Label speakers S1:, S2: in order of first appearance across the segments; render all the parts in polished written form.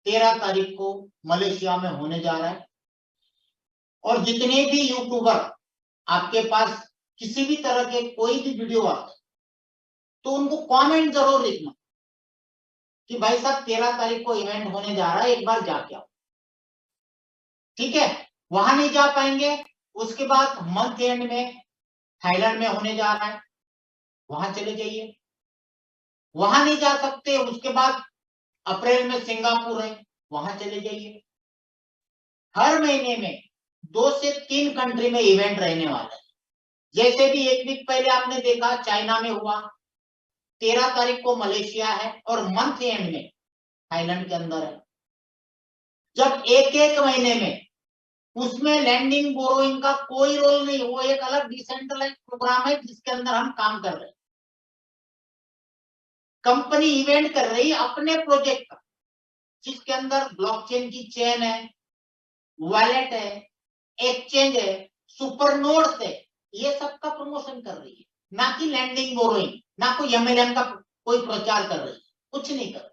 S1: 13 तारीख को मलेशिया में होने जा रहा है। और जितने भी यूट्यूबर आपके पास किसी भी तरह के कोई भी वीडियो आते तो उनको कमेंट जरूर लिखना कि भाई साहब 13 तारीख को इवेंट होने जा रहा है, एक बार जाके आओ। ठीक है, वहां नहीं जा पाएंगे, उसके बाद मंथ एंड में थाईलैंड में होने जा रहा है, वहां चले जाइए। वहां नहीं जा सकते, उसके बाद अप्रैल में सिंगापुर है, वहां चले जाइए। हर महीने में 2 से 3 कंट्री में इवेंट रहने वाला है। जैसे भी एक वीक पहले आपने देखा चाइना में हुआ, 13 तारीख को मलेशिया है और मंथ एंड में थाईलैंड के अंदर है। जब एक महीने में उसमें लैंडिंग बोरोइंग का कोई रोल नहीं, वो एक अलग डिसेंट्रलाइज प्रोग्राम है जिसके अंदर हम काम कर रहे हैं। कंपनी इवेंट कर रही है अपने प्रोजेक्ट का, जिसके अंदर ब्लॉकचेन की चेन है, वॉलेट है, एक्सचेंज है, सुपर नोड्स है, ये सब का प्रमोशन कर रही है, ना कि लैंडिंग बोरोइंग, ना कोई एमएलएम का कोई प्रचार कर रही है, कुछ नहीं कर रही।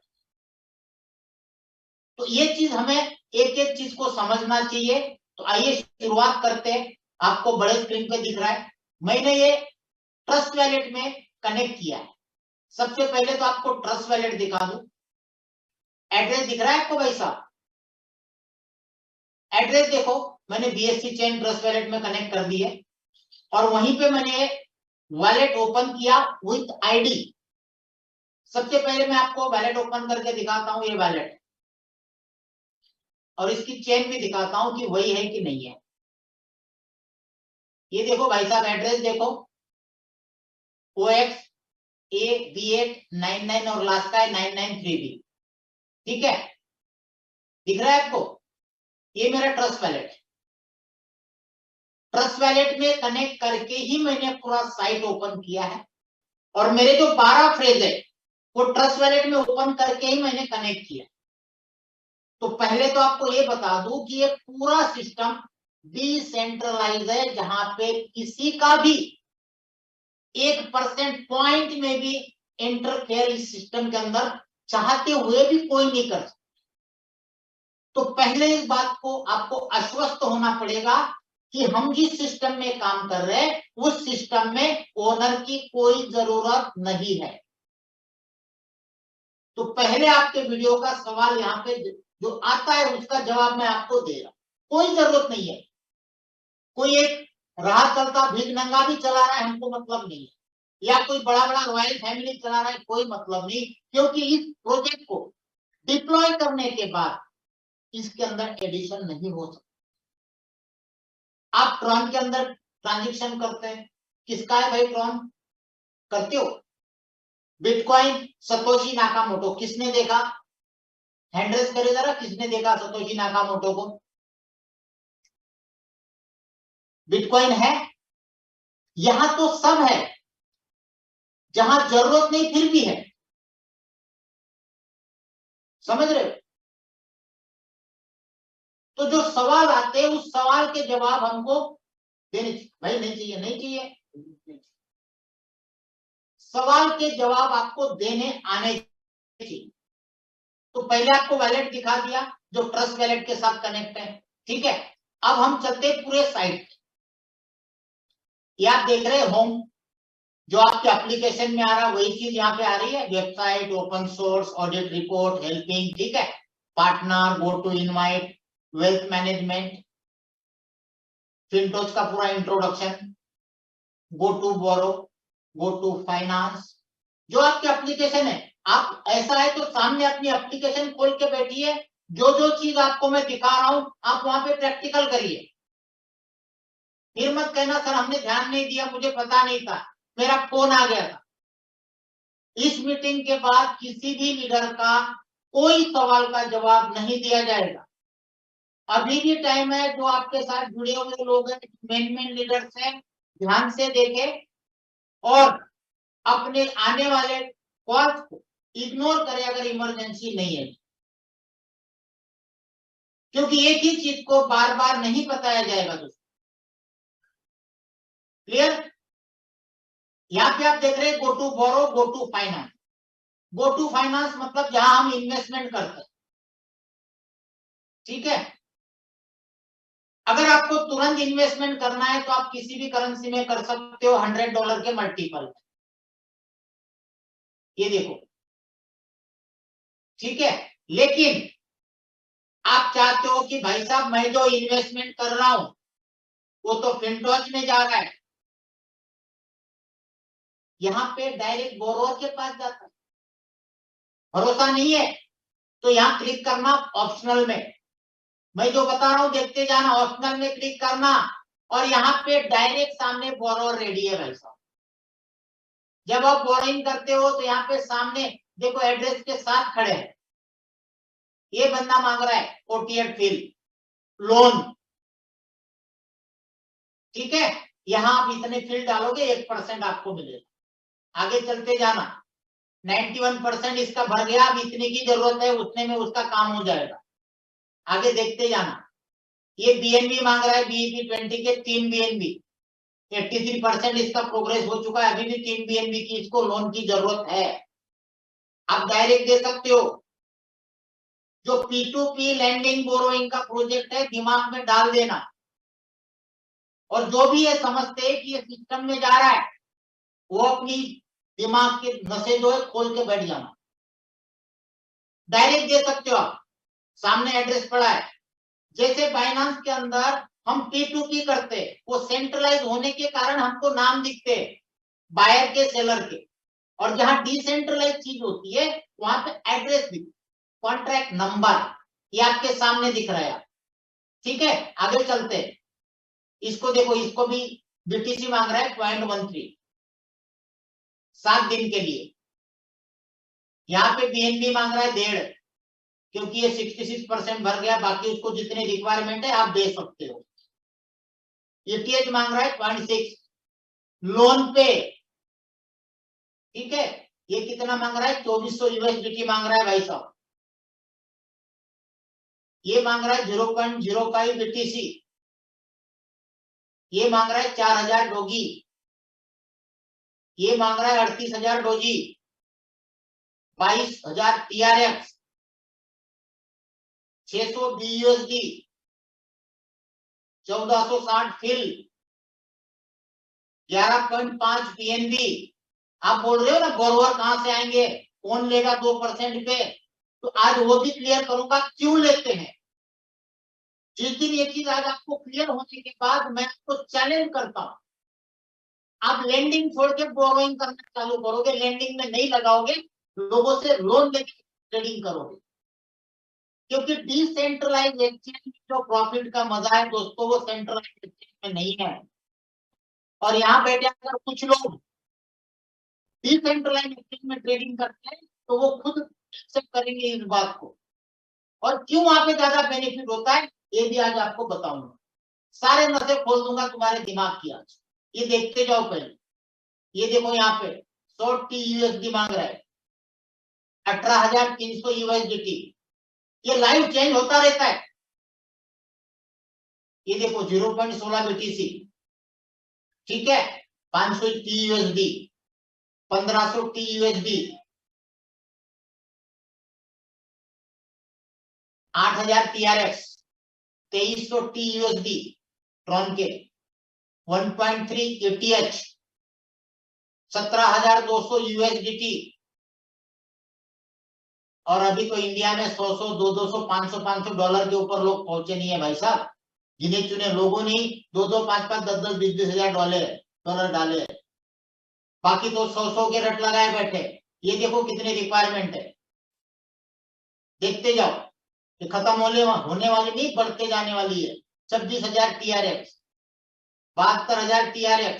S1: तो ये चीज हमें एक एक चीज को समझना चाहिए। तो आइए शुरुआत करते हैं। आपको बड़े स्क्रीन पे दिख रहा है, मैंने ये ट्रस्ट वैलेट में कनेक्ट किया है। सबसे पहले तो आपको ट्रस्ट वैलेट दिखा दूं। एड्रेस दिख रहा है आपको भाई साहब? एड्रेस देखो, मैंने बीएससी चेन ट्रस्ट वैलेट में कनेक्ट कर दी है और वहीं पे मैंने वॉलेट ओपन किया विथ आईडी। सबसे पहले मैं आपको वॉलेट ओपन करके दिखाता हूं, ये वॉलेट, और इसकी चेन भी दिखाता हूं कि वही है कि नहीं है। ये देखो भाई साहब, एड्रेस देखो, OX A B899 और लास्ट का है 993B। ठीक है, दिख रहा है आपको? ये मेरा ट्रस्ट वैलेट है। ट्रस्ट वैलेट में कनेक्ट करके ही मैंने पूरा साइट ओपन किया है और मेरे जो 12 फ्रेज है वो ट्रस्ट वैलेट में ओपन करके ही मैंने कनेक्ट किया। तो पहले तो आपको ये बता दूं कि ये पूरा सिस्टम डिसेंट्रलाइज है, जहां पे किसी का भी 1% पॉइंट में भी इंटरफेयर इस सिस्टम के अंदर चाहते हुए भी कोई नहीं कर सकता। तो पहले इस बात को आपको आश्वस्त होना पड़ेगा कि हम जिस सिस्टम में काम कर रहे हैं उस सिस्टम में ओनर की कोई जरूरत नहीं है। तो पहले आपके वीडियो का सवाल यहाँ पे जो आता है उसका जवाब मैं आपको दे रहा हूं, कोई जरूरत नहीं है। कोई एक राह चलता भीख नंगा भी चला रहा है, हमको मतलब नहीं है, या कोई बड़ा बड़ा रॉयल फैमिली चला रहा है, कोई मतलब नहीं, क्योंकि इस प्रोजेक्ट को डिप्लॉय करने के बाद इसके अंदर एडिशन नहीं हो सकता। आप ट्रॉन के अंदर ट्रांजेक्शन करते हैं, किसका है भाई ट्रॉन? करते हो? बिटकॉइन सतोशी नाकामोटो, किसने देखा? हैंड रेज करे जरा, किसने देखा सतोशी नाकामोटो को? बिटकॉइन है? यहां तो सब है, जहां जरूरत नहीं फिर भी है। समझ रहे हो? तो जो सवाल आते हैं उस सवाल के जवाब हमको देने चाहिए। भाई नहीं चाहिए, नहीं चाहिए, सवाल के जवाब आपको देने आने चाहिए। तो पहले आपको वैलेट दिखा दिया जो ट्रस्ट वैलेट के साथ कनेक्ट है। ठीक है, अब हम चलते पूरे साइट। ये आप देख रहे हैं होम, जो आपके एप्लीकेशन में आ रहा है वही चीज यहाँ पे आ रही है। Website, open source, audit report, helping, ठीक है, partner, go to invite, wealth management, फिनटोज का पूरा introduction, go to borrow, go to finance, जो आपकी एप्लीकेशन है। आप ऐसा है तो सामने अपनी एप्लीकेशन खोल के बैठिए, जो जो चीज आपको मैं दिखा रहा हूं आप वहां पे प्रैक्टिकल करिए। फिर मत कहना सर हमने ध्यान नहीं दिया, मुझे पता नहीं था, मेरा फोन आ गया था। इस मीटिंग के बाद किसी भी लीडर का कोई सवाल का जवाब नहीं दिया जाएगा। अभी भी टाइम है, जो आपके साथ जुड़े हुए लोग हैं, मेन लीडर्स हैं, ध्यान से देखें और अपने आने वाले कॉल्स को इग्नोर करें अगर इमरजेंसी नहीं है, क्योंकि एक ही चीज को बार बार नहीं बताया जाएगा दोस्तों। क्लियर? यहाँ पे आप देख रहे हैं go to borrow, go to finance. Go to finance मतलब जहां हम इन्वेस्टमेंट करते हैं। ठीक है। अगर आपको तुरंत इन्वेस्टमेंट करना है तो आप किसी भी करेंसी में कर सकते हो, $100 के मल्टीपल। ये देखो, ठीक है। लेकिन आप चाहते हो कि भाई साहब मैं जो इन्वेस्टमेंट कर रहा हूं वो तो फिनटॉच में जा रहा है, यहां पे डायरेक्ट बोरोवर के पास जाता है, भरोसा नहीं है तो यहां क्लिक करना ऑप्शनल में। मैं जो बता रहा हूं देखते जाना, ऑप्शनल में क्लिक करना और यहाँ पे डायरेक्ट सामने बोरोवर रेडी है भाई साहब। जब आप बोरिंग करते हो तो यहाँ पे सामने देखो एड्रेस के साथ खड़े हैं, ये बंदा मांग रहा है OTF फिल लोन, ठीक है। यहां आप इतने फिल डालोगे 1% आपको मिलेगा। आगे चलते जाना, 91% इसका भर गया, अब इतने की जरूरत है, उतने में उसका काम हो जाएगा। आगे देखते जाना, ये BNB मांग रहा है, BEP 20 के 3 BNB, 83% इसका प्रोग्रेस हो चुका है, अभी भी 3 BNB की इसको लोन की जरूरत है। आप डायरेक्ट दे सकते हो। जो P2P लैंडिंग बोरोइंग का प्रोजेक्ट है दिमाग में डाल देना, और जो भी ये समझते हैं कि ये सिस्टम में जा रहा है वो अपनी दिमाग के नसें जो है खोल के बैठ जाना। डायरेक्ट दे सकते हो आप, सामने एड्रेस पड़ा है। जैसे बाइनांस के अंदर हम P2P करते हैं, वो सेंट्रलाइज होने के कारण हमको नाम दिखते हैं बायर के सेलर के, और जहां डिसेंट्रलाइज चीज होती है वहां पे एड्रेस दिखते, कॉन्ट्रैक्ट नंबर ये आपके सामने दिख रहा है। ठीक है, आगे चलते हैं। इसको देखो, इसको भी BTC मांग रहा है 0.13, 7 दिन के लिए। यहाँ पे BNB मांग रहा है 1.5, क्योंकि ये 66% भर गया, बाकी उसको जितने रिक्वायरमेंट है आप दे सकते हो। ETH मांग रहा है 0.6 लोन पे, ठीक है। ये कितना मांग रहा है? 2400 USDT मांग रहा है भाई साहब। ये मांग रहा है 0.05 BTC, ये मांग रहा है 4000 डोगी, ये मांग रहा है 38,000 Doge, 22,000 TRX, 600 BUSD, 1460 FIL, 11.5 PNB। आप बोल रहे हो ना बोरोवर कहां से आएंगे, कौन लेगा 2% पे, तो आज वो भी क्लियर करूंगा क्यों लेते हैं। जिस दिन ये चीज आज आपको क्लियर होने के बाद मैं आपको चैलेंज करता हूं, आप लेंडिंग छोड़ के बोरोइंग करना चालू करोगे, लेंडिंग में नहीं लगाओगे, लोगों से लोन लेके ट्रेडिंग करोगे। क्योंकि डिसेंट्रलाइज एक्सचेंज में जो प्रॉफिट का मजा है दोस्तों, वो सेंट्रलाइज एक्सचेंज में नहीं है। और यहाँ बैठे अगर कुछ लोग डिसेंट्रलाइज एक्सचेंज में ट्रेडिंग करते हैं तो वो खुद एक्सेप्ट करेंगे इस बात को, और क्यों वहां पे ज्यादा बेनिफिट होता है ये भी आज आपको बताऊंगा। सारे नशे खोल दूंगा तुम्हारे दिमाग की आज। ये देखते जाओ पहले, ये देखो यहाँ पे 100 TUSD मांग रहा है, 18,300 USDT। ये लाइव चेंज होता रहता है। ये देखो 0.16 BTC, ठीक है। 500 TUSD, 1500 TUSD, 8,000 TRX, 2300 TUSD Tron के, 1.3 ETH, 17,200 USDT। और अभी तो इंडिया में 100, 200, 500 डॉलर के ऊपर लोग पहुंचे नहीं है भाई साहब। गिने चुने लोगों ने 2, 5, 10, 20 हजार डॉलर डाले, बाकी तो 100 के रट लगाए बैठे। ये देखो कितने रिक्वायरमेंट है, देखते जाओ। ये खत्म होने वाली नहीं, बढ़ते जाने वाली है। 26,000 TRX, 72,000 TRX,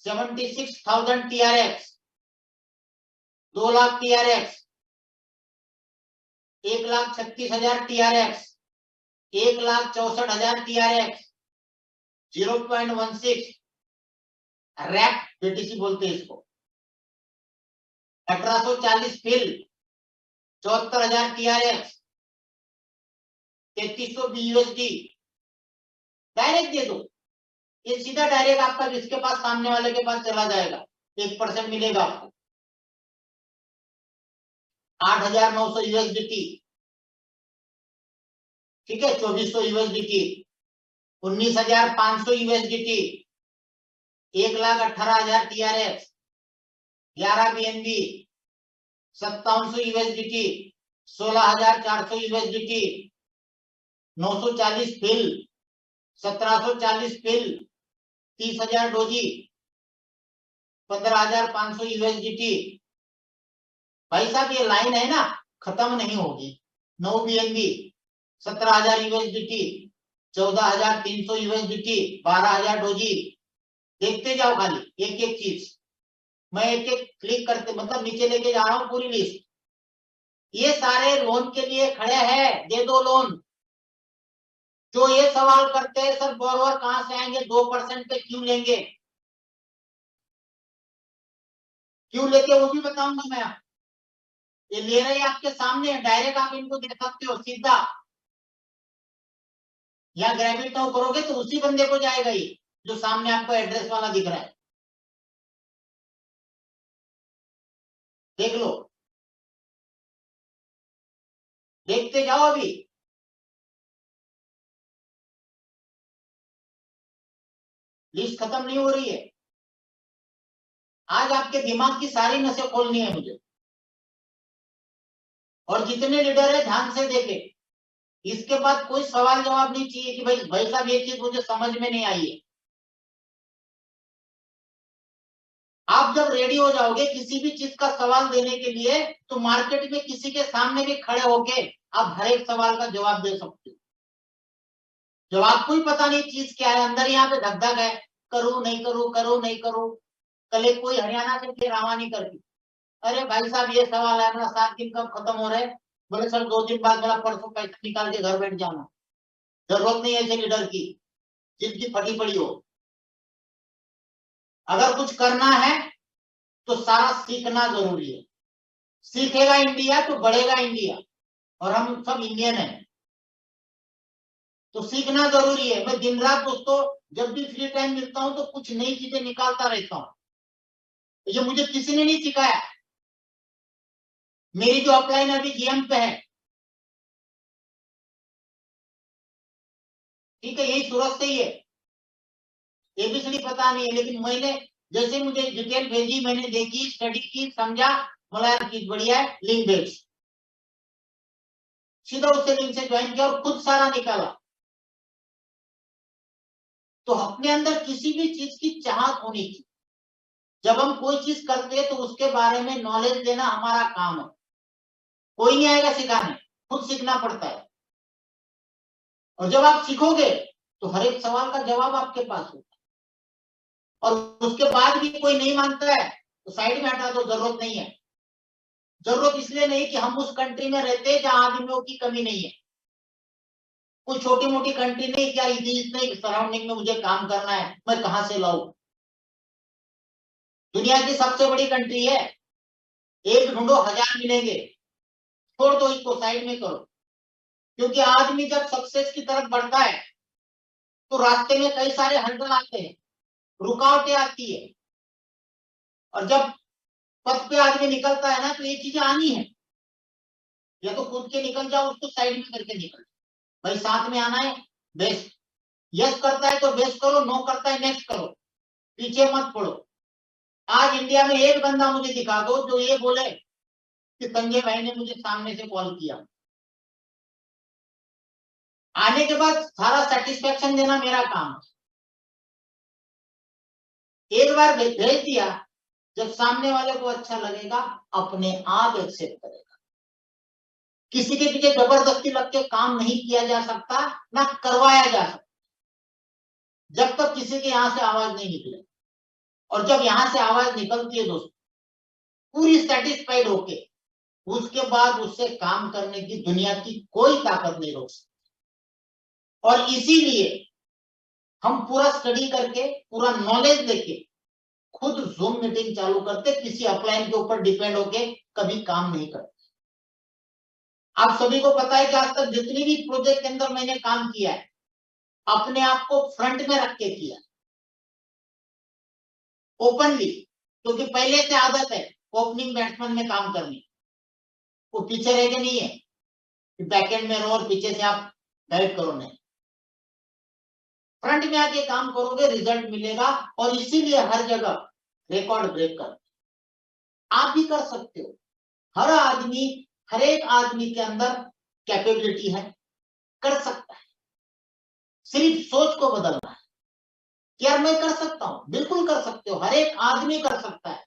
S1: 76,000 TRX, 2 लाख TRX, 1,36,000 TRX, 1,64,000 TRX, 0.16 wrap BTC बोलते हैं इसको, 1840 फिल, 74,000 TRX, 3300 BUSD। डायरेक्ट दे दो, ये सीधा डायरेक्ट आपका जिसके पास सामने वाले के पास चला जाएगा, 1% मिलेगा आपको। 8,900 USDT, ठीक है, 2400 USDT, 19,500 USDT, 1,18,000 TRX, 11 BNB, 5700 USDT, 16,400 USDT, 940 FIL, 1740 FIL, 30,000 Doge, 15,500 USDT. भाई साहब ये लाइन है ना, खत्म नहीं होगी। 9 बीएनबी, 17,000 यूएसडीटी, 14,300 यूएसडीटी, 12,000 डोजी। देखते जाओ खाली एक एक चीज, मैं एक एक क्लिक करते मतलब नीचे लेके जा रहा हूं पूरी लिस्ट। ये सारे लोन के लिए खड़े हैं, दे दो लोन। जो ये सवाल करते हैं सर बोरोवर कहां से आएंगे, 2% पे क्यों लेंगे, क्यों लेके वो भी बताऊंगा मैं आपको। ये ले रहे हैं आपके सामने, डायरेक्ट आप इनको दे सकते हो सीधा, या ग्रेविट नाउ करोगे तो उसी बंदे को जाएगा ये जो सामने आपको एड्रेस वाला दिख रहा है, देख लो, देखते जाओ अभी। लिस्ट खत्म नहीं हो रही है। आज आपके दिमाग की सारी नसें खोलनी है मुझे, और जितने लीडर है ध्यान से देखे। इसके बाद कोई सवाल जवाब नहीं चाहिए कि भाई साहब ये चीज मुझे समझ में नहीं आई है। आप जब रेडी हो जाओगे किसी भी चीज का सवाल देने के लिए, तो मार्केट में किसी के सामने भी खड़े होके आप हर एक सवाल का जवाब दे सकते हो। जब आपको ही पता नहीं चीज क्या है, अंदर यहाँ पे धक धक है, करूं नहीं करूं, करूं नहीं करूं। कल एक कोई हरियाणा से फिर रवानी करती, अरे भाई साहब ये सवाल है अपना 7 दिन कब खत्म हो रहे, बोले सर 2 दिन बाद, बोला परसों पैसा निकाल के घर बैठ जाना। जरूरत नहीं है ऐसे लीडर की जिनकी फटी पड़ी हो। अगर कुछ करना है तो सारा सीखना जरूरी है। सीखेगा इंडिया तो बढ़ेगा इंडिया, और हम सब इंडियन हैं, तो सीखना जरूरी है। मैं दिन रात दोस्तों जब भी फ्री टाइम मिलता हूं तो कुछ नई चीजें निकालता रहता हूं। ये मुझे किसी ने नहीं सिखाया। मेरी जो अपलाइन अभी जीएम पे है, ठीक है, यही सूरत से ही है, एबीसीडी पता नहीं है, लेकिन मैंने जैसे मुझे डिटेल भेजी, मैंने देखी, स्टडी की, समझा, बोला यार चीज बढ़िया है, लिंक भेज, सीधा उससे लिंक से ज्वाइन किया और खुद सारा निकाला। तो अपने अंदर किसी भी चीज की चाहत होनी चाहिए। जब हम कोई चीज करते हैं तो उसके बारे में नॉलेज देना हमारा काम है। कोई नहीं आएगा सिखाने, खुद सीखना पड़ता है। और जब आप सीखोगे तो हर एक सवाल का जवाब आपके पास होगा। और उसके बाद भी कोई नहीं मानता है तो साइड में हटा दो, जरूरत नहीं है। जरूरत इसलिए नहीं कि हम उस कंट्री में रहते हैं जहां आदमियों की कमी नहीं है। कोई छोटी मोटी कंट्री नहीं, क्या इतने सराउंडिंग में मुझे काम करना है, मैं कहां से लाऊं। दुनिया की सबसे बड़ी कंट्री है, एक ढूंढो 1000 मिलेंगे। छोड़ दो इसको, साइड में करो। क्योंकि आदमी जब सक्सेस की तरफ बढ़ता है तो रास्ते में कई सारे हर्डल आते हैं, रुकावटें आती है। और जब पथ पे आदमी निकलता है ना, तो ये चीजें आनी है, या तो कूद के निकल जाओ, उसको साइड में करके निकल। भाई साथ में आना है, बेस्ट। यस करता है तो बेस्ट करो, नो करता है नेक्स्ट करो, पीछे मत पड़ो। आज इंडिया में एक बंदा मुझे दिखा दो जो ये बोले कि संजय भाई ने मुझे सामने से कॉल किया, आने के बाद सारा सेटिस्फेक्शन देना मेरा काम है। एक बार भेज दिया, जब सामने वाले को अच्छा लगेगा अपने आप एक्सेप्ट करेगा। किसी के पीछे जबरदस्ती लग के काम नहीं किया जा सकता, ना करवाया जा सकता, जब तक किसी के यहां से आवाज नहीं निकले। और जब यहां से आवाज निकलती है दोस्तों, पूरी सेटिस्फाइड होके, उसके बाद उससे काम करने की दुनिया की कोई ताकत नहीं रोक सकती। और इसीलिए हम पूरा स्टडी करके, पूरा नॉलेज लेके खुद जूम मीटिंग चालू करते, किसी अपलाइन के ऊपर डिपेंड होके कभी काम नहीं करते। आप सभी को पता है कि आज तक जितनी भी प्रोजेक्ट के अंदर मैंने काम किया है, अपने आप को फ्रंट में रख के किया, ओपनली, क्योंकि पहले से आदत है ओपनिंग बैट्समैन में काम करनी। वो पीछे रह के नहीं है कि बैकएंड में रहो और पीछे से आप गाइड करो नहीं, फ्रंट में आके काम करोगे, रिजल्ट मिलेगा। और इसीलिए हर जगह रिकॉर्ड ब्रेक कर, आप भी कर सकते हो। हर आदमी, हर एक आदमी के अंदर कैपेबिलिटी है, कर सकता है, सिर्फ सोच को बदलना है। क्या मैं कर सकता हूं? बिल्कुल कर सकते हो, हर एक आदमी कर सकता है।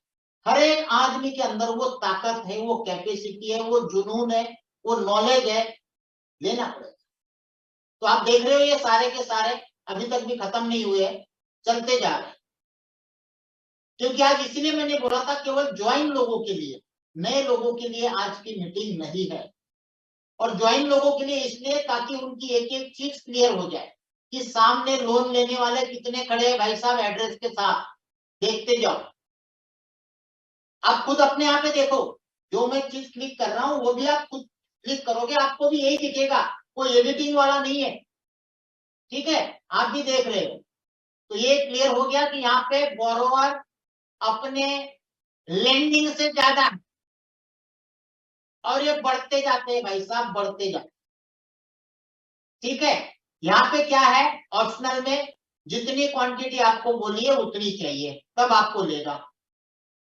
S1: हर एक आदमी के अंदर वो ताकत है, वो कैपेसिटी है, वो जुनून है, वो नॉलेज है, लेना पड़ेगा। तो आप देख रहे हो ये सारे के सारे अभी तक भी खत्म नहीं हुए हैं, चलते जा रहे हैं। क्योंकि आज इसलिए मैंने बोला था केवल ज्वाइन लोगों के लिए, नए लोगों के लिए आज की मीटिंग नहीं है। और ज्वाइन लोगों के लिए इसलिए ताकि उनकी एक एक चीज क्लियर हो जाए कि सामने लोन लेने वाले कितने खड़े हैं भाई साहब, एड्रेस के साथ देखते जाओ। आप खुद अपने यहाँ पे देखो, जो मैं चीज क्लिक कर रहा हूं वो भी आप खुद क्लिक करोगे, आपको भी यही दिखेगा, कोई एडिटिंग वाला नहीं है। ठीक है, आप भी देख रहे हो। तो ये क्लियर हो गया कि यहाँ पे बोरोवर अपने लेंडिंग से ज्यादा, और ये बढ़ते जाते हैं भाई साहब, बढ़ते जाते। ठीक है, यहाँ पे क्या है, ऑप्शनल में जितनी क्वांटिटी आपको बोली है उतनी चाहिए, तब आपको लेगा।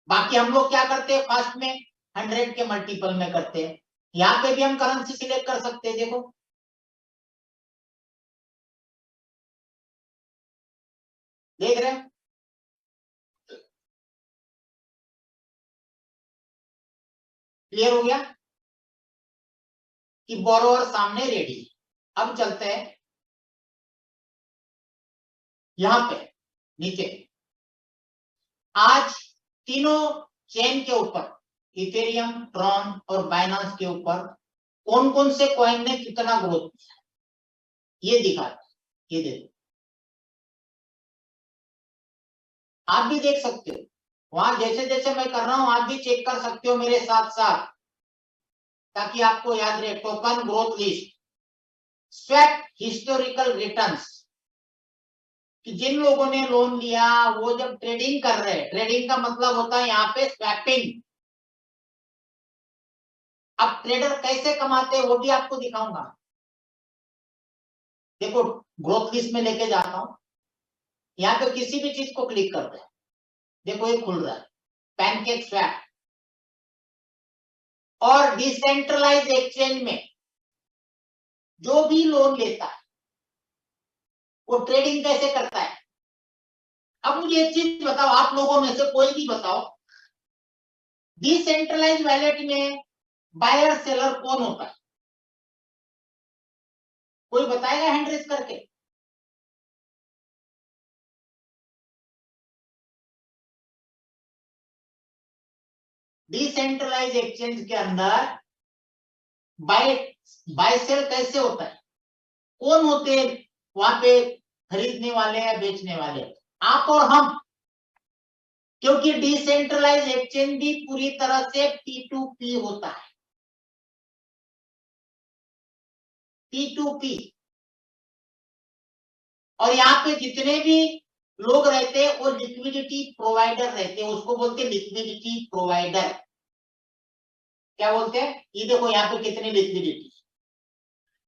S1: बाकी हम लोग क्या करते हैं, फर्स्ट में 100 के मल्टीपल में करते हैं। यहाँ पे भी हम करेंसी सिलेक्ट कर सकते हैं, देखो देख रहे हैं, क्लियर हो गया कि बोरोवर सामने रेडी। अब चलते हैं यहां पे नीचे। आज तीनों चेन के ऊपर, इथेरियम, ट्रॉन और बाइनांस के ऊपर कौन कौन से कॉइन ने कितना ग्रोथ किया, ये दिखाता है। ये देखो, आप भी देख सकते हो, वहां जैसे जैसे मैं कर रहा हूं आप भी चेक कर सकते हो मेरे साथ साथ, ताकि आपको याद रहे। Token growth list, swap historical returns, कि जिन लोगों ने लोन लिया वो जब ट्रेडिंग कर रहे हैं, ट्रेडिंग का मतलब होता है यहाँ पे स्वैपिंग। अब ट्रेडर कैसे कमाते हैं वो भी आपको दिखाऊंगा। देखो, ग्रोथ लिस्ट में लेके जाता हूं, यहाँ पे किसी भी चीज को क्लिक करते हैं, देखो ये खुल रहा है, पैनकेक स्वैप। और डिसेंट्रलाइज एक्सचेंज में जो भी लोन लेता है वो ट्रेडिंग कैसे करता है। अब मुझे एक चीज बताओ, आप लोगों में से कोई भी बताओ, डिसेंट्रलाइज वैलेट में बायर सेलर कौन होता है? कोई बताएगा हैंड रेज करके? डिसेंट्रलाइज एक्सचेंज के अंदर बाय बाय सेल कैसे होता है, कौन होते हैं वहां पे खरीदने वाले या बेचने वाले? आप और हम। क्योंकि डिसेंट्रलाइज एक्सचेंज भी पूरी तरह से P2P होता है, P2P। और यहाँ पे जितने भी लोग रहते हैं वो लिक्विडिटी प्रोवाइडर रहते हैं, उसको बोलते हैं लिक्विडिटी प्रोवाइडर। क्या बोलते हैं? ये देखो यहाँ पे कितनी लिक्विडिटी।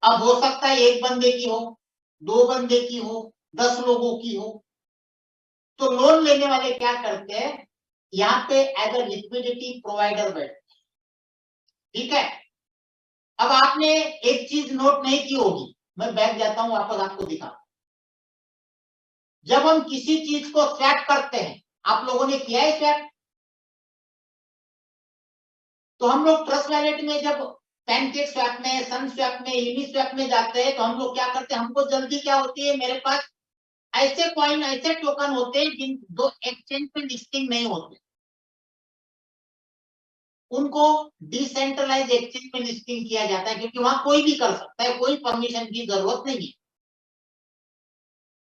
S1: अब हो सकता है एक बंदे की हो, दो बंदे की हो, 10 लोगों की हो। तो लोन लेने वाले क्या करते हैं, यहाँ पे एज अ लिक्विडिटी प्रोवाइडर बैठते हैं। ठीक है, अब आपने एक चीज नोट नहीं की होगी, मैं बैठ जाता हूं वापस आपको दिखा। जब हम किसी चीज को स्वैप करते हैं, आप लोगों ने किया है स्वैप? तो हम लोग ट्रस्ट वैलेट में जब पैनकेक स्वैप में, सन स्वैप में, यूनि स्वैप में जाते हैं तो हम लोग क्या करते हैं, हमको जल्दी क्या होती है, मेरे पास ऐसे कॉइन, ऐसे टोकन होते हैं जिन दो एक्सचेंज पे लिस्टिंग नहीं होते, उनको डिसेंट्रलाइज एक्सचेंज में लिस्टिंग किया जाता है, क्योंकि वहां कोई भी कर सकता है, कोई परमिशन की जरूरत नहीं है।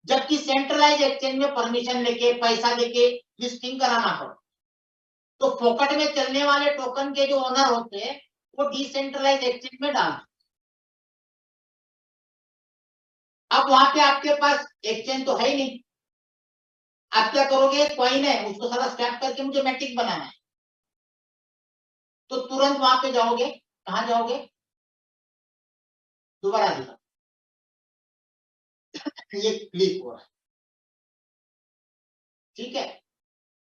S1: जबकि सेंट्रलाइज एक्सचेंज में परमिशन लेके, पैसा देके लिस्टिंग कराना पड़ता। तो फोकट में चलने वाले टोकन के जो ओनर होते हैं वो डिसेंट्रलाइज एक्सचेंज में डालते। अब वहां पे आपके पास एक्सचेंज तो है ही नहीं, आप क्या करोगे, कॉइन है उसको सारा स्क्रैप करके मुझे मैटिक बनाना है, तो तुरंत वहां पे जाओगे, कहां जाओगे, दोबारा दिखा, ये क्लिक हो रहा है, ठीक है।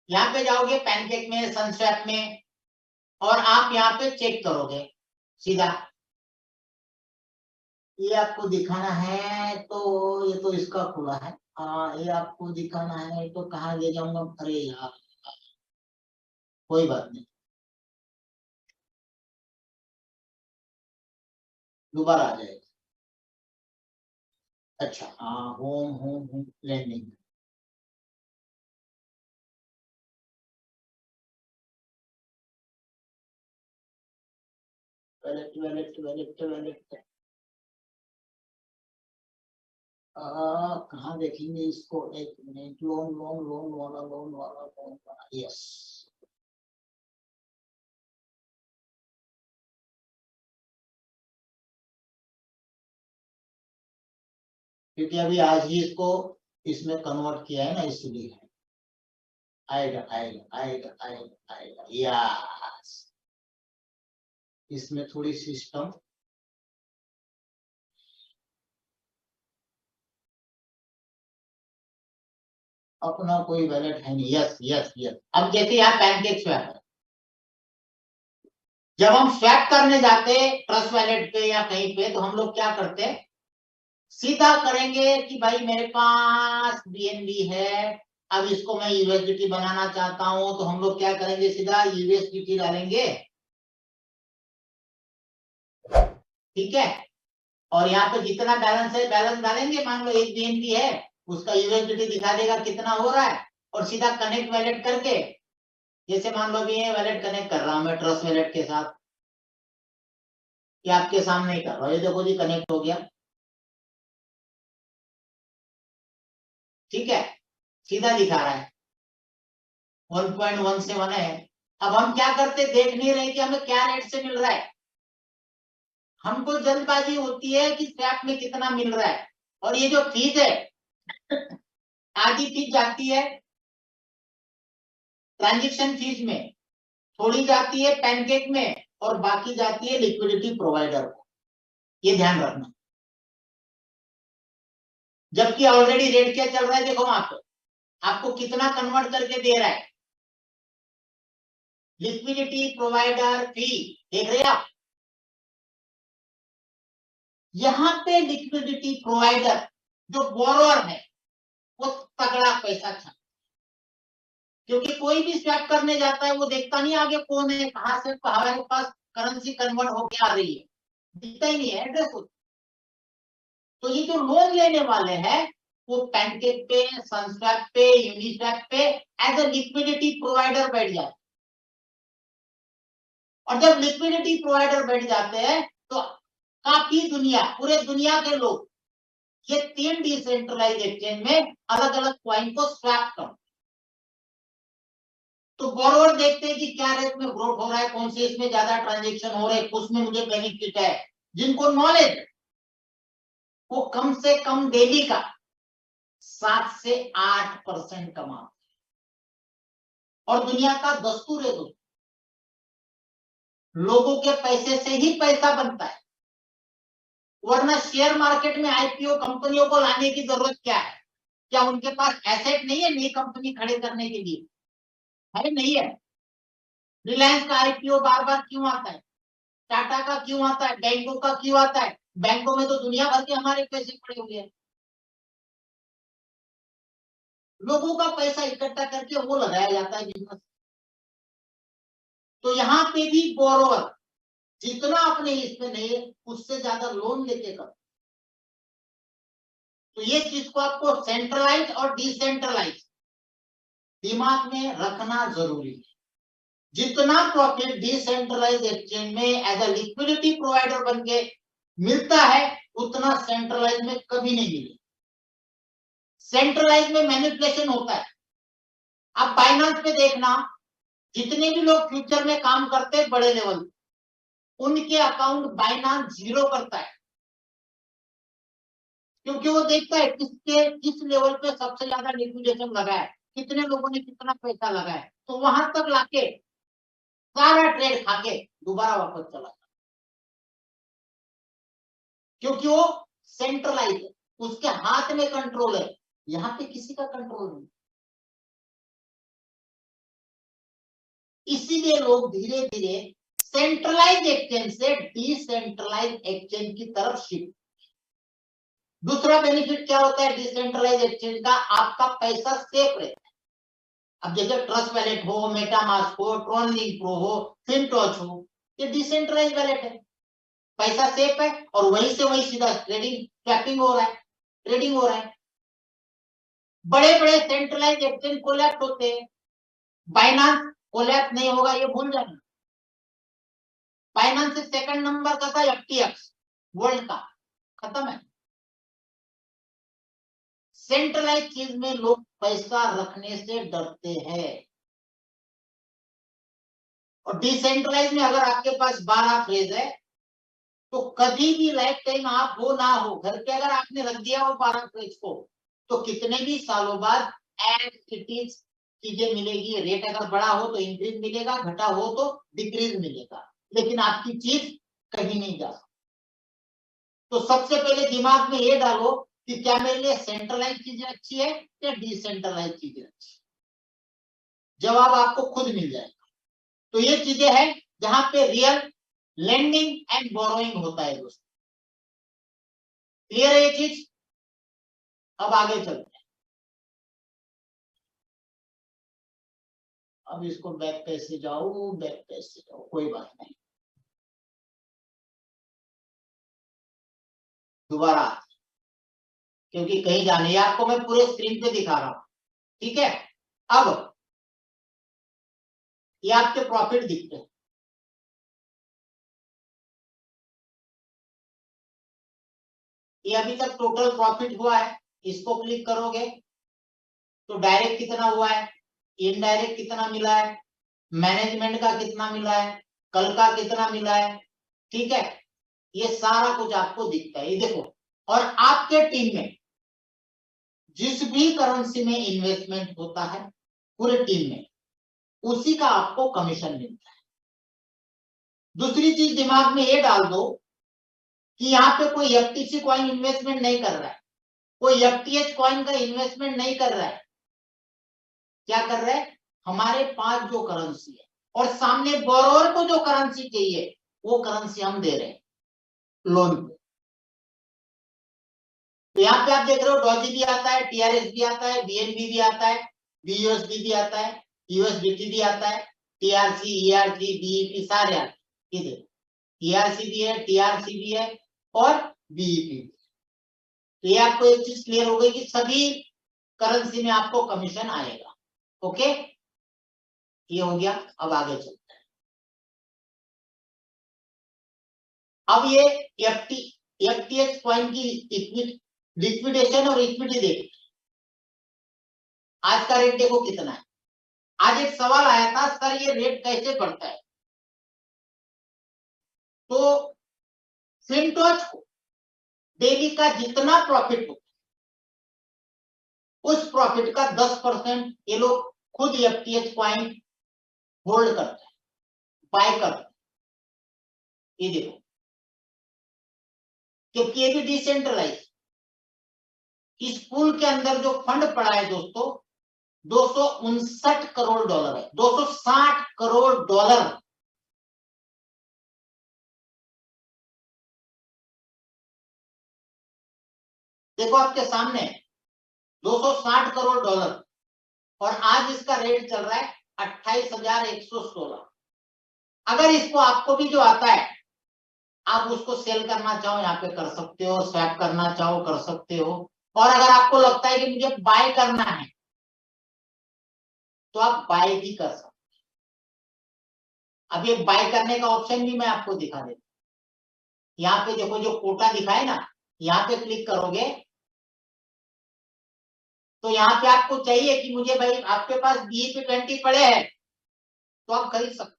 S1: यहाँ पे जाओगे पैनकेक में, सनस्वैप में, और आप यहाँ पे चेक करोगे सीधा। ये आपको दिखाना है तो ये तो इसका खुला है। ये आपको दिखाना है तो कहाँ ले जाऊंगा? अरे यार, कोई बात नहीं, दोबारा आ जाएगा। अच्छा, हाँ, home home home landing. Wallet wallet wallet wallet, कहाँ देखेंगे इसको? एक मिनट, लोन लोन लोन वाला, लोन वाला, लोन वाला, यस। क्योंकि अभी आज ही इसको इसमें कन्वर्ट किया है ना, इसलिए आएगा आएगा आएगा आएगा आएगा, यस। इसमें थोड़ी सिस्टम, अपना कोई वैलेट है नहीं। Yes yes yes. अब जैसे यहाँ पैनकेक स्वैप है, जब हम स्वैप करने जाते ट्रस्ट वैलेट पे या कहीं पे, तो हम लोग क्या करते हैं? सीधा करेंगे कि भाई मेरे पास बीएनबी है, अब इसको मैं यूएसडीटी बनाना चाहता हूं, तो हम लोग क्या करेंगे? सीधा यूएसडीटी डालेंगे, ठीक है। और यहाँ पे जितना बैलेंस है बैलेंस डालेंगे, मान लो एक बीएनबी है, उसका यूएसडीटी दिखा देगा कितना हो रहा है, और सीधा कनेक्ट वैलेट करके, जैसे मान लो भी ये वैलेट कनेक्ट कर रहा हूं मैं ट्रस्ट वैलेट के साथ, ये आपके सामने ही कर रहा हूं, ये देखो जी कनेक्ट हो गया, ठीक है, सीधा दिखा रहा है 1.17 है। अब हम क्या करते? देख नहीं रहे कि हमें क्या रेट से मिल रहा है, हमको जल्दबाजी होती है कि स्वैप में कितना मिल रहा है। और ये जो फीस है, आधी फीस जाती है ट्रांजेक्शन फीस में, थोड़ी जाती है पैनकेक में, और बाकी जाती है लिक्विडिटी प्रोवाइडर को, ये ध्यान रखना। जबकि ऑलरेडी रेट क्या चल रहा है, देखो वहां पे आपको कितना कन्वर्ट करके दे रहा है, लिक्विडिटी प्रोवाइडर फी, देख रहे हैं आप? यहाँ पे लिक्विडिटी प्रोवाइडर जो बोरोअर है, वो तगड़ा पैसा छाप, क्योंकि कोई भी स्वैप करने जाता है वो देखता नहीं आगे कौन है, कहां से हमारे पास करेंसी कन्वर्ट होके आ रही है, दिखता ही नहीं है एड्रेस। तो ये जो लोन लेने वाले हैं, वो पैनकेक पे, सनस्वैप पे, यूनिस्वैप पे एज ए लिक्विडिटी प्रोवाइडर बैठ जाते हैं। और जब लिक्विडिटी प्रोवाइडर बैठ जाते हैं, तो काफी दुनिया, पूरे दुनिया के लोग ये 3 डिसेंट्रलाइज एक्सचेंज में अलग अलग कॉइन को स्वैप कर, तो बोरोवर देखते हैं कि क्या रेट में ग्रोथ हो रहा है, कौन से इसमें ज्यादा ट्रांजेक्शन हो रहे हैं, उसमें मुझे बेनिफिट है। जिनको नॉलेज, वो कम से कम डेली का 7 से 8% कमाते, और दुनिया का दस्तूर है, दोस्तों लोगों के पैसे से ही पैसा बनता है, वरना शेयर मार्केट में आईपीओ कंपनियों को लाने की जरूरत क्या है? क्या उनके पास एसेट नहीं है नई कंपनी खड़े करने के लिए? है नहीं है? रिलायंस का आईपीओ बार बार क्यों आता है? टाटा का क्यों आता है? बैंकों का क्यों आता है? बैंकों में तो दुनिया भर के हमारे पैसे पड़े हुए हैं, लोगों का पैसा इकट्ठा करके वो लगाया जाता है बिजनेस। तो यहाँ पे भी बोरोवर जितना अपने इसमें नहीं है, उससे ज्यादा लोन लेके कर। तो ये चीज को आपको सेंट्रलाइज और डिसेंट्रलाइज दिमाग में रखना जरूरी है। जितना प्रॉफिट डिसेंट्रलाइज एक्सचेंज में एज अ लिक्विडिटी प्रोवाइडर बन के मिलता है, उतना सेंट्रलाइज में कभी नहीं मिले। सेंट्रलाइज में मैनिपुलेशन होता है। आप बाइनांस पे देखना, जितने भी लोग फ्यूचर में काम करते हैं बड़े लेवल, उनके अकाउंट बाइनांस जीरो करता है, क्योंकि वो देखता है किसके किस लेवल पे सबसे ज्यादा लिक्विडेशन लगा है, कितने लोगों ने कितना पैसा लगा है, तो वहां तक लाके सारा ट्रेड खाके दोबारा वापस चला, क्योंकि वो सेंट्रलाइज है, उसके हाथ में कंट्रोल है, यहाँ पे किसी का कंट्रोल नहीं। इसीलिए लोग धीरे धीरे सेंट्रलाइज एक्सचेंज से डिसेंट्रलाइज एक्सचेंज की तरफ शिफ्ट। दूसरा बेनिफिट क्या होता है डिसेंट्रलाइज एक्सचेंज का, आपका पैसा सेफ रहता है। अब जैसे ट्रस्ट वैलेट हो, मेटामास्क हो, ट्रॉनलिंक प्रो हो, फिनटॉच हो, ये डिसेंट्रलाइज वैलेट है, पैसा सेफ है और वहीं से वहीं सीधा ट्रेडिंग स्वैपिंग हो रहा है, ट्रेडिंग हो रहा है। बड़े बड़े सेंट्रलाइज एक्सचेंज कोलैप्स होते हैं, बाइनांस कोलैप्स नहीं होगा ये भूल जाना। बाइनांस से सेकंड नंबर का था एफटीएक्स वर्ल्ड का, खत्म है। सेंट्रलाइज चीज में लोग पैसा रखने से डरते हैं, और डिसेंट्रलाइज में अगर आपके पास 12 फ्रेज है तो कभी भी लाइफ टाइम आप हो ना हो घर पे अगर आपने रख दिया वो 12 फ्रेज को, तो कितने भी सालों बाद एज इट इज चीजें मिलेगी। रेट अगर बढ़ा हो तो इंक्रीज मिलेगा, घटा हो तो डिक्रीज मिलेगा, लेकिन आपकी चीज कहीं नहीं जा सकती। तो सबसे पहले दिमाग में ये डालो कि क्या मेरे लिए सेंट्रलाइज चीजें अच्छी है या डिसेंट्रलाइज चीजें अच्छी। जवाब आपको खुद मिल जाएगा। तो ये चीजें हैं जहां पे रियल लेंडिंग एंड बोरोइंग होता है दोस्तों। क्लियर है ये चीज? अब आगे चलते हैं। अब इसको बैक पेज से जाओ, बैक पेज से जाओ, कोई बात नहीं, दोबारा, क्योंकि कहीं जाने, आपको मैं पूरे स्क्रीन पे दिखा रहा हूं, ठीक है। अब ये आपके प्रॉफिट दिखते हैं, ये अभी तक टोटल प्रॉफिट हुआ है। इसको क्लिक करोगे तो डायरेक्ट कितना हुआ है, इनडायरेक्ट कितना मिला है, मैनेजमेंट का कितना मिला है, कल का कितना मिला है, ठीक है। ये सारा कुछ आपको दिखता है, ये देखो। और आपके टीम में जिस भी करेंसी में इन्वेस्टमेंट होता है पूरे टीम में, उसी का आपको कमीशन मिलता है। दूसरी चीज दिमाग में ये डाल दो कि यहाँ पे कोई एफटीसी कॉइन इन्वेस्टमेंट नहीं कर रहा है, कोई एफटीएच कॉइन का इन्वेस्टमेंट नहीं कर रहा है। क्या कर रहा है, हमारे पास जो करेंसी है और सामने बोरोवर को जो करेंसी चाहिए वो करेंसी हम दे रहे हैं लोन पे। तो यहाँ पे आप देख रहे हो डॉजी भी आता है, टीआरएस भी आता है, बीएनबी भी आता है, बीयूएसडी भी आता है, यूएसडीटी भी आता है, टीआरसी, ईआरसी, बीईपी सारे आते हैं। टीआरसी भी है, टीआरसी भी है और बीईपी भी। तो ये आपको एक चीज क्लियर हो गई कि सभी करेंसी में आपको कमीशन आएगा। ओके, ये हो गया। अब आगे चलते हैं। अब ये एफटीएक्स कॉइन की लिक्विडेशन और इक्विटी देखिए। आज का रेट देखो कितना है। आज एक सवाल आया था, सर ये रेट कैसे बढ़ता है? तो फिनटॉच को डेली का जितना प्रॉफिट हो उस प्रॉफिट का 10% ये लोग खुद एफटीएक्स कॉइन होल्ड करते हैं, बाय करते हैं। ये देखो, क्योंकि ये भी डिसेंट्रलाइज। इस पूल के अंदर जो फंड पड़ा है दोस्तों, 259 करोड़ डॉलर है, 260 करोड़ डॉलर। देखो आपके सामने 260 करोड़ डॉलर, और आज इसका रेट चल रहा है 28,116। अगर इसको आपको भी जो आता है, आप उसको सेल करना चाहो यहाँ पे कर सकते हो, स्वैप करना चाहो कर सकते हो, और अगर आपको लगता है कि मुझे बाय करना है तो आप बाय भी कर सकते हो। अब ये बाय करने का ऑप्शन भी मैं आपको दिखा देता हूँ। यहाँ पे देखो जो कोटा दिखा है ना, यहाँ पे क्लिक करोगे तो यहाँ पे आपको चाहिए कि मुझे भाई आपके पास BEP20 पड़े हैं तो आप खरीद सकते।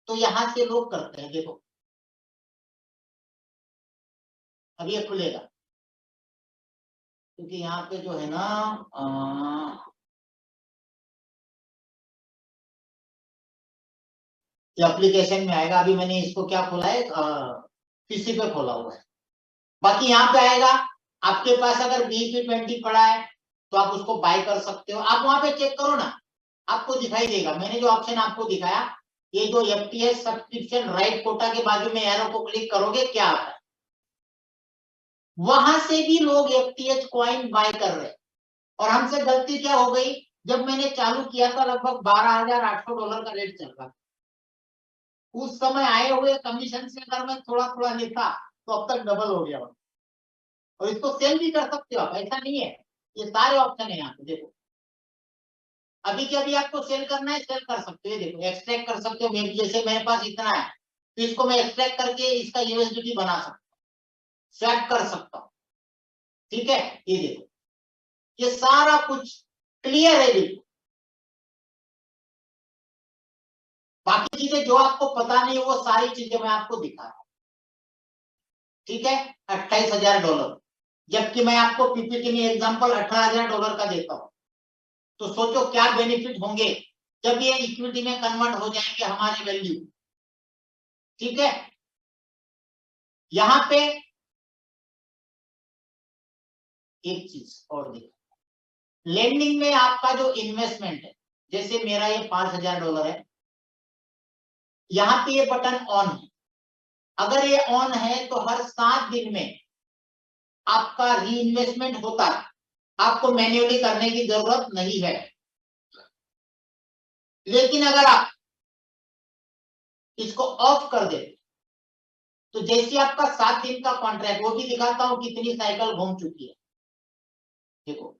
S1: तो यहां से लोग करते हैं, देखो अब ये खुलेगा, क्योंकि यहाँ पे जो है ना ये एप्लीकेशन में आएगा। अभी मैंने इसको क्या खोला है, पीसी पे खोला हुआ है। बाकी यहाँ पे आएगा आपके पास अगर BEP 20 पड़ा है तो आप उसको बाय कर सकते हो। आप वहां पे चेक करो ना, आपको दिखाई देगा। मैंने जो ऑप्शन आपको दिखाया, ये जो FTS सब्सक्रिप्शन राइट कोटा के बाजू में एरो को क्लिक करोगे क्या आता है, वहां से भी लोग FTH कॉइन बाय कर रहे हैं। और हमसे गलती क्या हो गई, जब मैंने चालू किया था लगभग $12,800 का रेट चल रहा, उस समय आए हुए कमीशन से अगर मैं थोड़ा थोड़ा लेता तो अब तक डबल हो गया। और इसको सेल भी कर सकते हो आप, ऐसा नहीं है, ये सारे ऑप्शन है यहाँ पे देखो। अभी के अभी आपको सेल करना है, सेल कर सकते हो, देखो एक्सट्रैक्ट कर सकते हो। जैसे मेरे पास इतना है तो इसको मैं एक्सट्रैक्ट करके इसका USDT बना सकता हूँ, स्वैप कर सकता हूँ। ठीक है, ये देखो, ये सारा कुछ क्लियर है बिल्कुल। बाकी चीजें जो आपको पता नहीं वो सारी चीजें मैं आपको दिखा रहा हूं। ठीक है, $28,000, जबकि मैं आपको PPT में एग्जांपल $18,000 का देता हूं। तो सोचो क्या बेनिफिट होंगे जब ये इक्विटी में कन्वर्ट हो जाएंगे हमारे वैल्यू। ठीक है, यहां पे एक चीज और देखो, लेंडिंग में आपका जो इन्वेस्टमेंट है, जैसे मेरा ये $5,000 है, यहां पे ये बटन ऑन है। अगर ये ऑन है तो हर 7 दिन में आपका री इन्वेस्टमेंट होता है, आपको मैन्युअली करने की जरूरत नहीं है। लेकिन अगर आप इसको ऑफ कर दे तो जैसे आपका 7 दिन का कॉन्ट्रैक्ट, वो भी दिखाता हूं कितनी साइकिल घूम चुकी है। देखो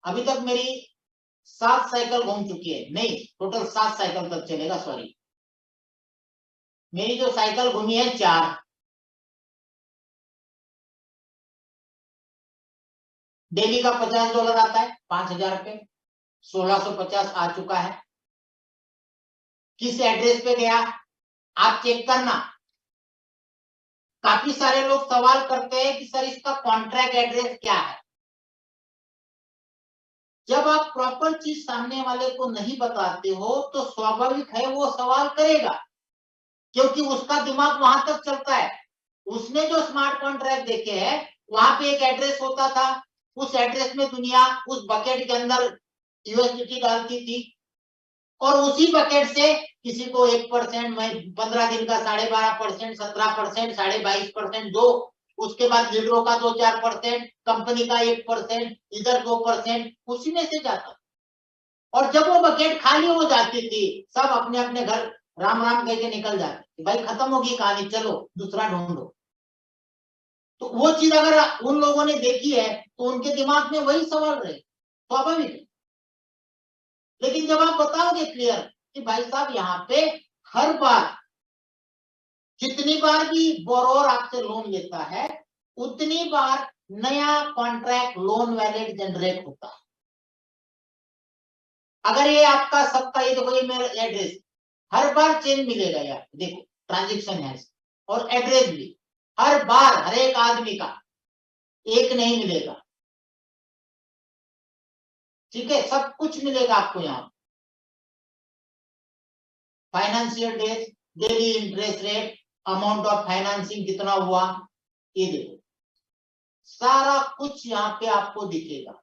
S1: अभी तक मेरी 7 साइकिल घूम चुकी है, नहीं टोटल 7 साइकिल तक चलेगा, सॉरी मेरी जो साइकिल घूमी है 4। डेली का $50 आता है, 5,000 पे 1650 आ चुका है। किस एड्रेस पे गया आप चेक करना। काफी सारे लोग सवाल करते हैं कि सर इसका कॉन्ट्रैक्ट एड्रेस क्या है। जब आप प्रॉपर चीज सामने वाले को नहीं बताते हो तो स्वाभाविक है वो सवाल करेगा, क्योंकि उसका दिमाग वहां तक चलता है। उसने जो स्मार्ट कॉन्ट्रैक्ट देखे हैं वहां पे एक एड्रेस होता था, उस एड्रेस में दुनिया उस बकेट के अंदर USDT डालती थी, और उसी बकेट से किसी को 1%, 15 दिन का 12.5%, 17%, 22.5% दो, उसके बाद लीडरों का 2-4%, कंपनी का 1%, इधर 2%, उसी में से जाता। और जब वो बकेट खाली हो जाती थी सब अपने अपने घर राम राम कह के निकल जाते, भाई खत्म होगी कहानी, चलो दूसरा ढूंढो। तो वो चीज अगर उन लोगों ने देखी है तो उनके दिमाग में वही सवाल रहे, स्वाभाविक है। लेकिन जब आप बताओगे क्लियर कि भाई साहब यहाँ पे हर बार जितनी बार भी बोरोवर आपसे लोन लेता है उतनी बार नया कॉन्ट्रैक्ट लोन वैलिड जनरेट होता है। अगर ये आपका सबका, ये देखो ये मेरा एड्रेस, हर बार चेंज मिलेगा यार, देखो ट्रांजेक्शन है और एड्रेस भी हर बार हर एक आदमी का एक नहीं मिलेगा। ठीक है, सब कुछ मिलेगा आपको यहाँ। Financial days, daily interest rate, amount of financing कितना हुआ, ये देखो सारा कुछ यहाँ पे आपको दिखेगा।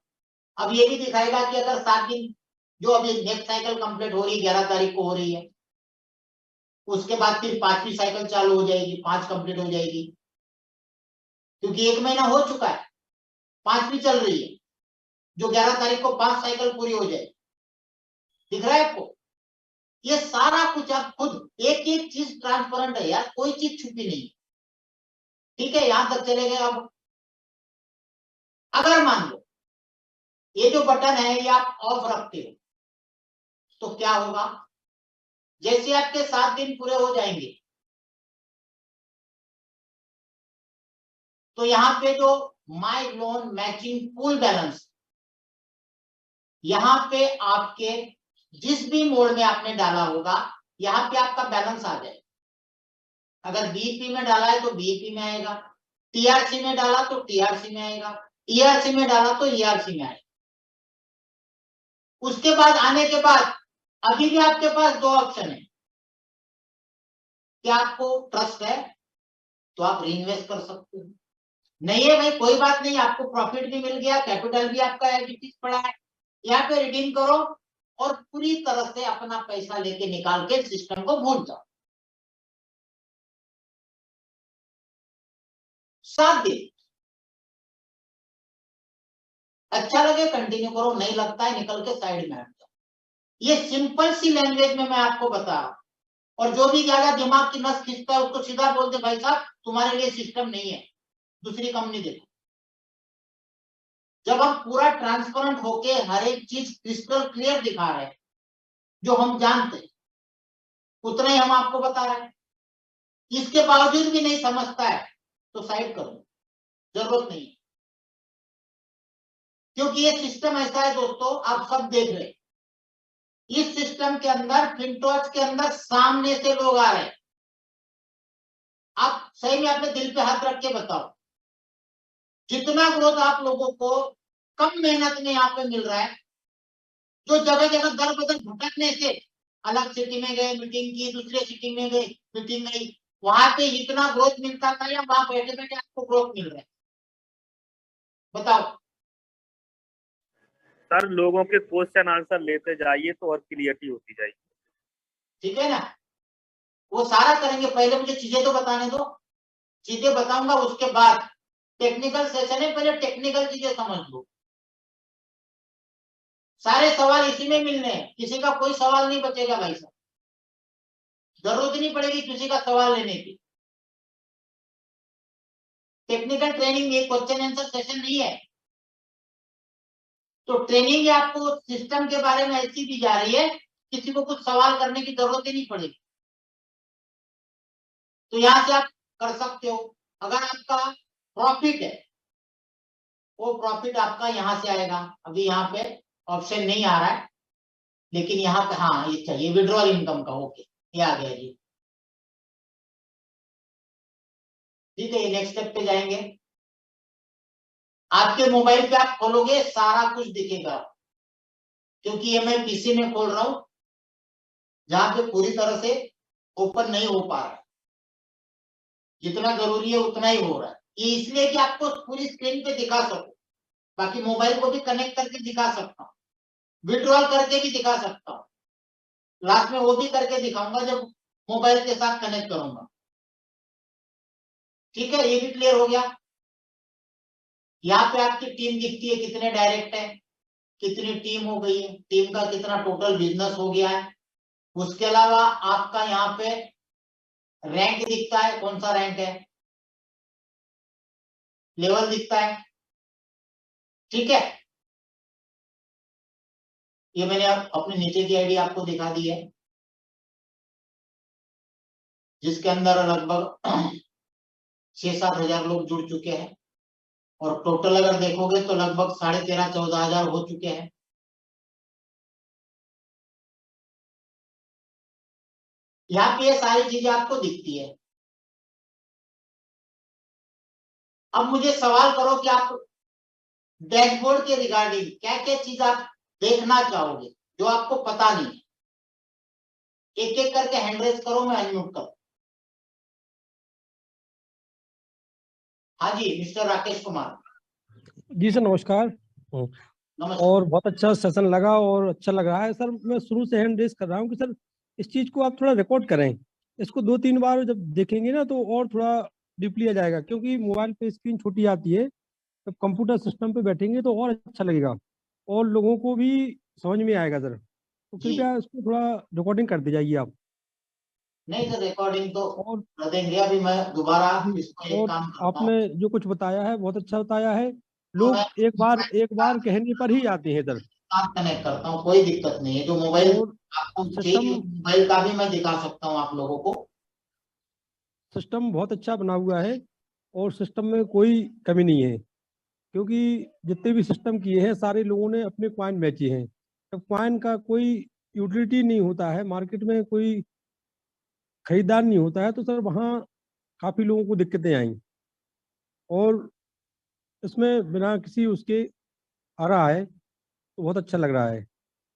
S1: अब ये भी दिखाएगा कि अगर 7 दिन, जो अभी नेक्स्ट साइकिल कंप्लीट हो रही है 11 तारीख को हो रही है, उसके बाद फिर 5वीं साइकिल चालू हो जाएगी, 5 कंप्लीट हो जाएगी, क्योंकि 1 महीना हो चुका है, 5वीं चल रही है, जो 11 तारीख को 5 साइकिल पूरी हो जाएगी। दिख रहा है आपको, ये सारा कुछ आप खुद एक एक चीज ट्रांसपेरेंट है यार, कोई चीज छुपी नहीं। ठीक है, यहां तक चले गए। अब अगर मान लो ये जो बटन है ये आप ऑफ रखते हो तो क्या होगा, जैसे आपके 7 दिन पूरे हो जाएंगे तो यहाँ पे जो my loan matching pool balance, यहाँ पे आपके जिस भी मोड में आपने डाला होगा यहाँ पे आपका बैलेंस आ जाए। अगर BEP में डाला है तो BEP में आएगा, TRC में डाला तो TRC में आएगा, ERC में डाला तो ERC में आएगा। उसके बाद आने के बाद अभी भी आपके पास 2 ऑप्शन है कि आपको ट्रस्ट है तो आप री इन्वेस्ट कर सकते हो, नहीं है भाई, कोई बात नहीं, आपको प्रॉफिट भी मिल गया, कैपिटल भी आपका एडिटिव पड़ा है, यहाँ पे रिडीम करो और पूरी तरह से अपना पैसा लेके निकाल के सिस्टम को भूल जाओ। 7 दिन। अच्छा लगे कंटिन्यू करो, नहीं लगता है निकल के साइड में हट जाओ। ये सिंपल सी लैंग्वेज में मैं आपको बता रहा हूं। और जो भी ज्यादा दिमाग की नस खींचता है उसको सीधा बोलते भाई साहब तुम्हारे लिए सिस्टम नहीं है, दूसरी कंपनी देखो। जब हम पूरा ट्रांसपेरेंट होके हर एक चीज क्रिस्टल क्लियर दिखा रहे हैं, जो हम जानते हैं उतना ही हम आपको बता रहे हैं, इसके बावजूद भी नहीं समझता है तो साइड करो, जरूरत नहीं। क्योंकि ये सिस्टम ऐसा है दोस्तों, आप सब देख रहे हैं, इस सिस्टम के अंदर फिनटॉच के अंदर सामने से लोग आ रहे हैं। आप सही में अपने दिल पे हाथ रख के बताओ, जितना ग्रोथ आप लोगों को कम मेहनत में यहाँ पे मिल रहा है, जो जगह जगह दर बदर भटकने से अलग सिटी में गए मीटिंग की, दूसरे सिटी में गए मीटिंग गई, वहां पे इतना ग्रोथ मिलता था या वहां बैठे बैठे आपको ग्रोथ मिल रहा है, बताओ।
S2: सर लोगों के क्वेश्चन आंसर लेते जाइए तो और क्लियरिटी होती जाएगी।
S1: ठीक है ना, वो सारा करेंगे, पहले मुझे चीजें तो बताने दो, चीजें बताऊंगा उसके बाद टेक्निकल सेशन है, पहले टेक्निकल चीजें समझ लो। सारे सवाल इसी में मिलने हैं, किसी का कोई सवाल नहीं बचेगा भाई साहब, जरूरत नहीं पड़ेगी किसी का सवाल लेने की। टेक्निकल ट्रेनिंग ये क्वेश्चन आंसर सेशन नहीं है, तो ट्रेनिंग आपको सिस्टम के बारे में ऐसी दी जा रही है, किसी को कुछ सवाल करने की जरूरत ही नहीं पड़ेगी। तो यहां से आप कर सकते हो। अगर आपका प्रॉफिट है, वो प्रॉफिट आपका यहां से आएगा, अभी यहाँ पे ऑप्शन नहीं आ रहा है, लेकिन यहाँ पे हाँ ये चाहिए विड्रॉल इनकम का, ओके ये आ गया जी। ठीक है, ये नेक्स्ट स्टेप पे जाएंगे। आपके मोबाइल पे आप खोलोगे सारा कुछ दिखेगा, क्योंकि ये मैं पीसी में खोल रहा हूं जहां पे पूरी तरह से ओपन नहीं हो पा रहा है, जितना जरूरी है उतना ही हो रहा है। ये इसलिए कि आपको पूरी स्क्रीन पे दिखा सकूं, बाकी मोबाइल को भी कनेक्ट करके दिखा सकता हूँ, विड्रॉल करके भी दिखा सकता हूँ, लास्ट में वो भी करके दिखाऊंगा जब मोबाइल के साथ कनेक्ट करूंगा। ठीक है, ये भी क्लियर हो गया। यहाँ पे आपकी टीम दिखती है, कितने डायरेक्ट है, कितनी टीम हो गई है, टीम का कितना टोटल बिजनेस हो गया है। उसके अलावा आपका यहाँ पे रैंक दिखता है, कौन सा रैंक है, लेवल दिखता है। ठीक है, ये मैंने अपने नीचे की आईडी आपको दिखा दी है, जिसके अंदर लगभग 6-7 हजार लोग जुड़ चुके हैं, और टोटल अगर देखोगे तो लगभग 13,500-14 हजार हो चुके हैं। यहाँ पे ये सारी चीजें आपको दिखती है। अब मुझे सवाल करो कि आप डैशबोर्ड के रिगार्डिंग क्या क्या चीज आप देखना चाहोगे जो आपको पता नहीं है, एक एक करके हैंड रेज करो, मैं अनम्यूट करूं। हाँ जी मिस्टर राकेश कुमार।
S3: जी सर नमस्कार।
S1: नमस्कार।
S3: और बहुत अच्छा सेशन लगा और अच्छा लग रहा है सर। मैं शुरू से हैंड रेस कर रहा हूँ कि सर इस चीज़ को आप थोड़ा रिकॉर्ड करें, इसको 2-3 बार जब देखेंगे ना तो और थोड़ा डीपली आ जाएगा, क्योंकि मोबाइल पे स्क्रीन छोटी आती है, जब कंप्यूटर सिस्टम पे बैठेंगे तो और अच्छा लगेगा और लोगों को भी समझ में आएगा सर। तो
S1: जी
S3: कृपया इसको थोड़ा रिकॉर्डिंग कर दी जाइए आप।
S1: नहीं सर, रिकॉर्डिंग तो
S3: और
S1: कर देंगे, अभी मैं दोबारा
S3: जी,
S1: इसको एक
S3: और
S1: काम करता हूँ।
S3: आपने जो कुछ बताया है बहुत अच्छा बताया है।
S1: तो मैं
S3: लोग एक बार कहने पर ही आते हैं सर।
S1: साथ कनेक्ट करता हूँ, कोई दिक्कत नहीं है। जो मोबाइल
S3: और
S1: आपको चाहिए,
S3: सिस्टम
S1: मोबाइल का भी मैं दिखा सकता हूँ आप लोगों को।
S3: सिस्टम बहुत अच्छा बना हुआ है और सिस्टम में कोई कमी नहीं है, क्योंकि जितने भी सिस्टम किए हैं सारे लोगों ने अपने कॉइन बेचे हैं। जब कॉइन का कोई यूटिलिटी नहीं होता है, मार्केट में कोई खरीदार नहीं होता है, तो सर वहाँ काफ़ी लोगों को दिक्कतें आई। और इसमें बिना किसी उसके आ रहा है तो बहुत अच्छा लग रहा है।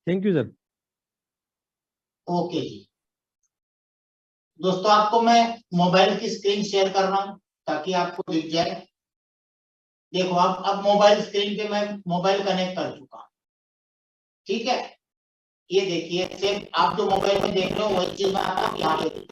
S3: Thank you sir.
S1: ओके जी दोस्तों, आपको मैं मोबाइल की स्क्रीन शेयर कर रहा हूँ ताकि आपको दिख जाए। देखो अब मोबाइल स्क्रीन पे मैं मोबाइल कनेक्ट कर चुका हूं, ठीक है। ये देखिए सेम आप जो मोबाइल में देख रहे हो वही चीज मैं आता यहाँ पे